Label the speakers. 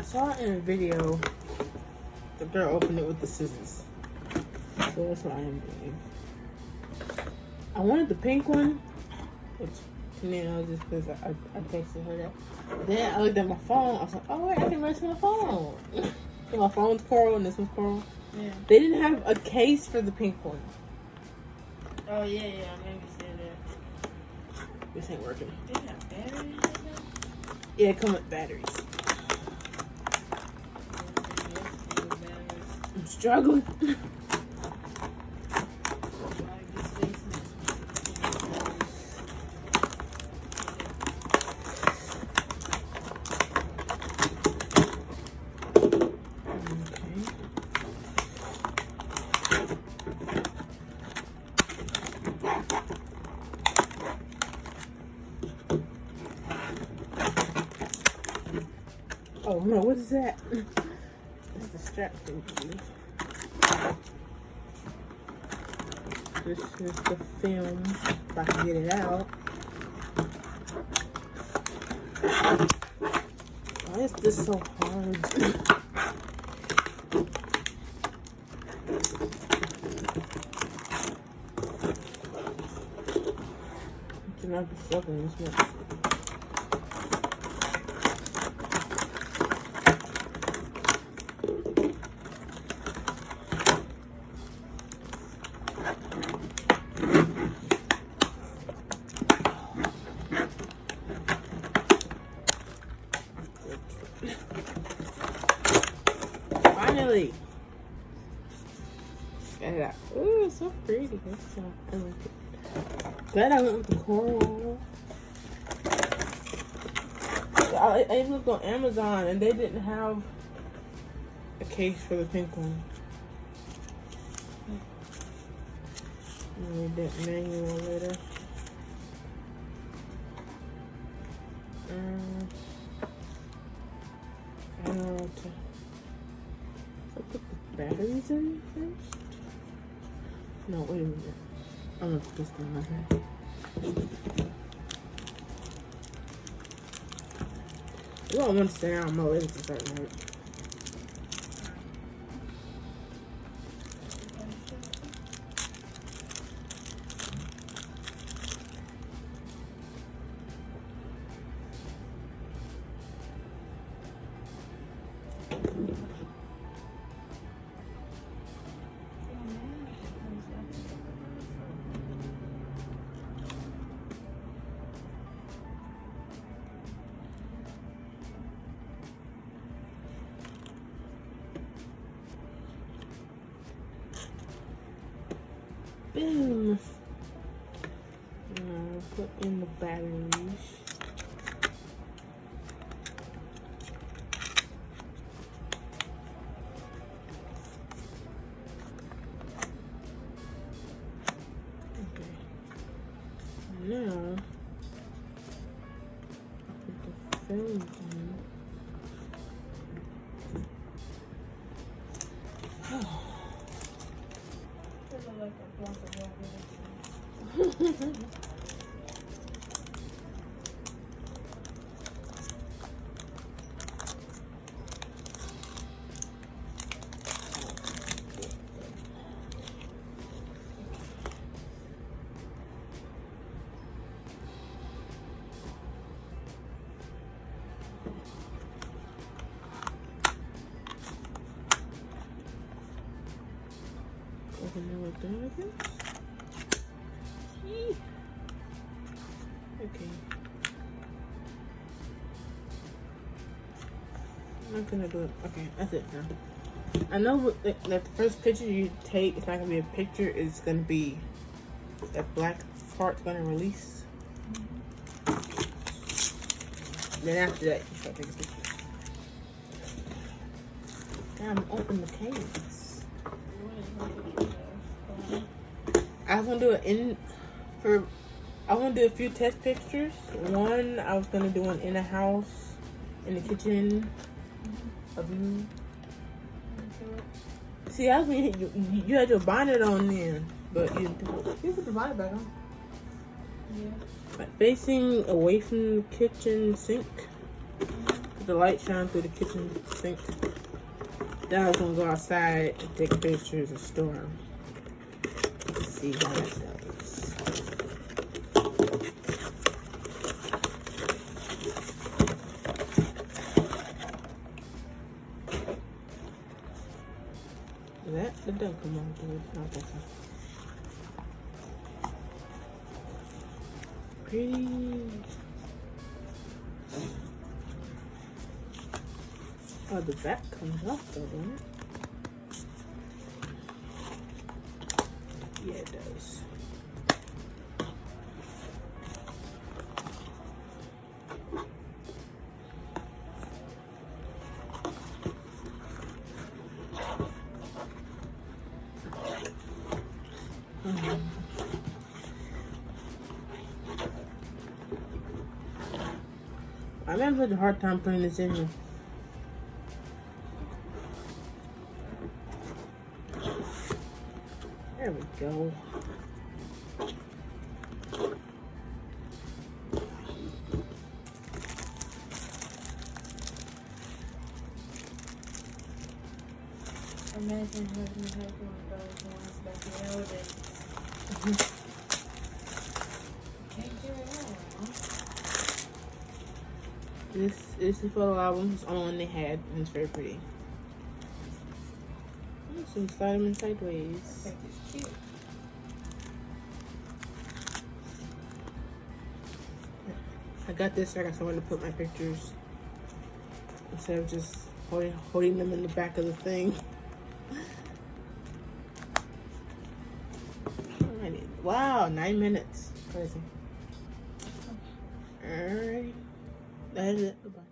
Speaker 1: saw it in a video. The girl opened it with the scissors. So that's what I am doing. I wanted the pink one, which, you know, just because I texted her that. Then I looked at my phone. I was like, oh wait, I can match my phone. So my phone's coral and this one's coral.
Speaker 2: Yeah.
Speaker 1: They didn't have a case for the pink one.
Speaker 2: Oh yeah, I remember saying that.
Speaker 1: This ain't working.
Speaker 2: They have batteries.
Speaker 1: Yeah, it come with batteries. I'm struggling. Oh no, what is that? It's the strap thing. This is the film, if I can get it out. Why is this so hard? I cannot be struggling this much. Finally! Got it out. Ooh, it's so pretty. I like it. Glad I went with the coral. I even looked on Amazon and they didn't have a case for the pink one. I need that manual later. I don't know what to... I put the batteries in first? No, wait a minute. I'm gonna put this thing right here. You don't want to stay down. My legs are starting to hurt. Boom. Now put in the batteries. Okay. Now put the film in. Open it like that, I guess. Okay. I'm not gonna do it. Okay, that's it now. I know that the first picture you take, it's not gonna be a picture, it's gonna be that black part's gonna release. Then after that, you start taking pictures. Now I'm open the case. I was gonna do it I want to do a few test pictures. One, I was gonna do one in the house, in the kitchen. A view. See, I was you had your bonnet on then, but you put the bonnet back on. Yeah. Like facing away from the kitchen sink. Put the light shine through the kitchen sink. Then I was gonna go outside and take pictures of storm. Let's see how that goes. It doesn't come on, dude. Not that so. Pretty. Oh, the back comes off though, doesn't it? Yeah, it does. I'm having such a hard time putting this in here. There we go.
Speaker 2: Imagine having to have one of those ones back in the old days. Can't do it all, huh?
Speaker 1: This is photo album. It's the only one they had, and it's very pretty. So you slide them in sideways.
Speaker 2: I think it's cute.
Speaker 1: I got this so I got somewhere to put my pictures instead of just holding them in the back of the thing. Alrighty. Wow, 9 minutes. Crazy. Alright. That is it. Goodbye.